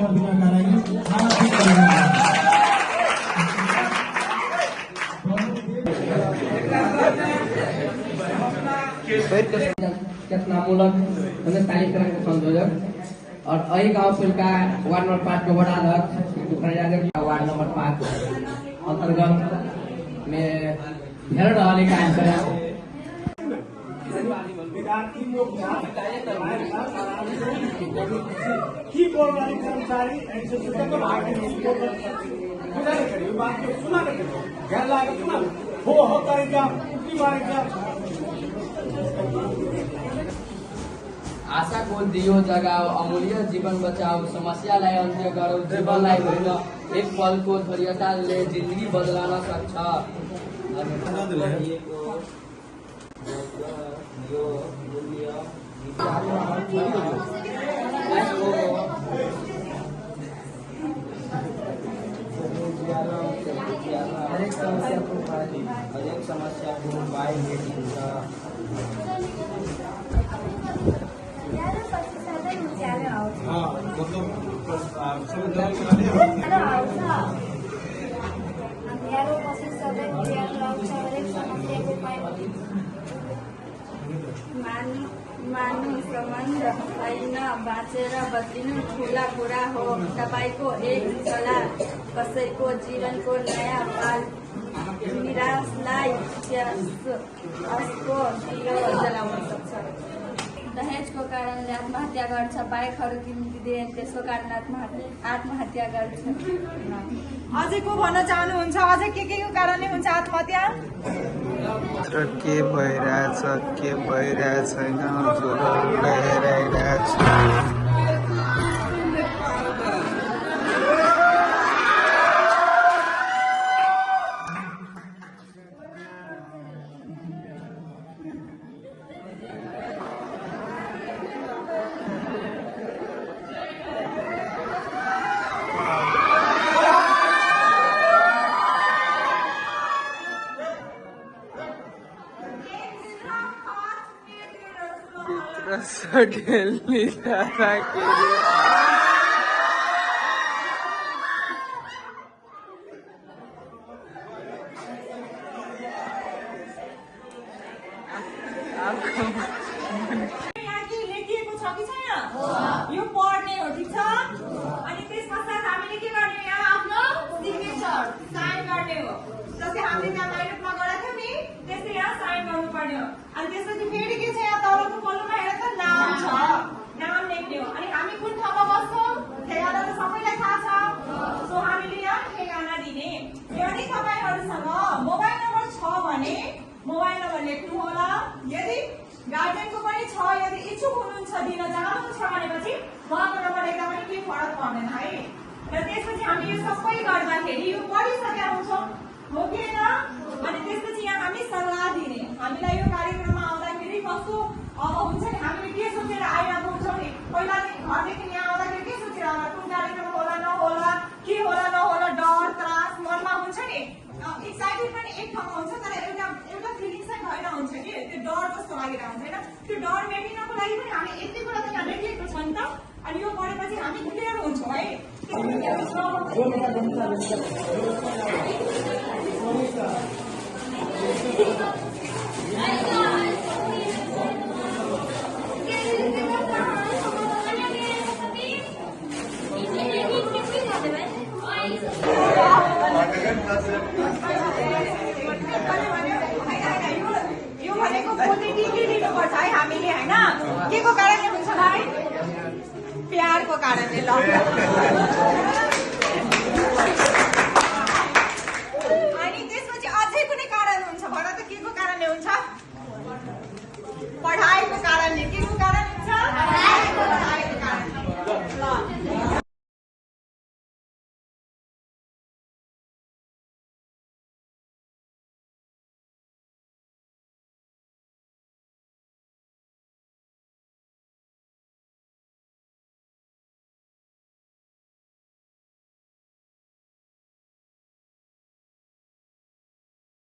गरिदिनका लागि हार्दिक धन्यवाद। चेतनामूलक कार्यक्रम के संयोजक और अही गाँव का वार्ड नंबर 5 के वड़ा अध्यक्ष वार्ड नंबर 5 अंतर्गत में घेर रहने का आशा को दियो जगाओ, अमूल्य जीवन बचाओ, समस्यालाई अन्त्य गरौ, जीवनलाई होइन एक पलको धैर्यताले जिन्दगी बदलान सक्छ। हरेक समस्याको उपाय भेटिन्छ। मान्नु सम्बन्ध होइन, बाँचेर बच्चिनु ठुला कुरा हो। तपाईँको एक सल्लाह कसैको जीवनको नयाँ पाल निराशलाई असको दियो जलाउन सक्छ। दहेजको कारणले आत्महत्या गर्छ, बाइकहरू किनिदिए त्यसको कारण आत्महत्या गर्छ। अझै को भन्न चाहनुहुन्छ? अझै के को कारणले हुन्छ आत्महत्या? के भइरहेछ के भइरहेछ छैन हेरिरहेछ। सडेली लेखिएको छ कि छैन? यो पढ्ने हो, ठिक छ? अनि त्यस पश्चात हामीले के गर्ने? यहाँ आफ्नो सिग्नेचर साइन गर्ने हो। जस्तै हामीले त्यहाँ लाइटमा गरेको थियौँ नि, त्यस्तै यहाँ साइन गर्नुपर्ने हो। अनि त्यसपछि फेरि के छ? यहाँ तलको पल्लोमा हेर त नाम छ, नाम लेख्ने हो। अनि हामी कुन ठाउँमा बस्छौँ? ठेगाना त सबैलाई थाहा छ। सो हामीले यहाँ ठेगाना दिने। यदि तपाईँहरूसँग मोबाइल नम्बर छ भने मोबाइल नम्बर लेख्नु होला। यदि गार्जियनको पनि छ, यदि इच्छुक हुनुहुन्छ दिन चाहनुहुन्छ भनेपछि उहाँको नम्बर लेख्दा पनि केही फरक पर्दैन है। र त्यसपछि हामी यो सबै गर्दाखेरि यो पढिसकेका हुन्छौँ, हो कि होइन? अनि त्यसपछि यहाँ हामी सल्लाह दिने। हामीलाई यो कार्यक्रममा आउँदाखेरि कस्तो अब हुन्छ नि, हामीले के सोचेर आइरहेको हुन्छौँ नि। पहिला घरदेखि यहाँ आउँदाखेरि के सोचेर आउँदा कुन कार्यक्रम होला नहोला, के होला नहोला, डर त्रास मनमा हुन्छ नि। एक्साइटेड पनि एक ठाउँमा हुन्छ, तर एउटा फिलिङ्स चाहिँ भएर हुन्छ कि त्यो डर जस्तो लागेर हुन्छ होइन। त्यो डर मेटिनको लागि पनि हामी यति कुरा त यहाँ लेखिएको छ नि त। अनि यो पढेपछि हामी क्लियर हुन्छौँ है। यो भनेको पोजिटिभली लिनुपर्छ है हामीले होइन। के को कारणले हुन्छ भाइ? प्यारको कारणले। ल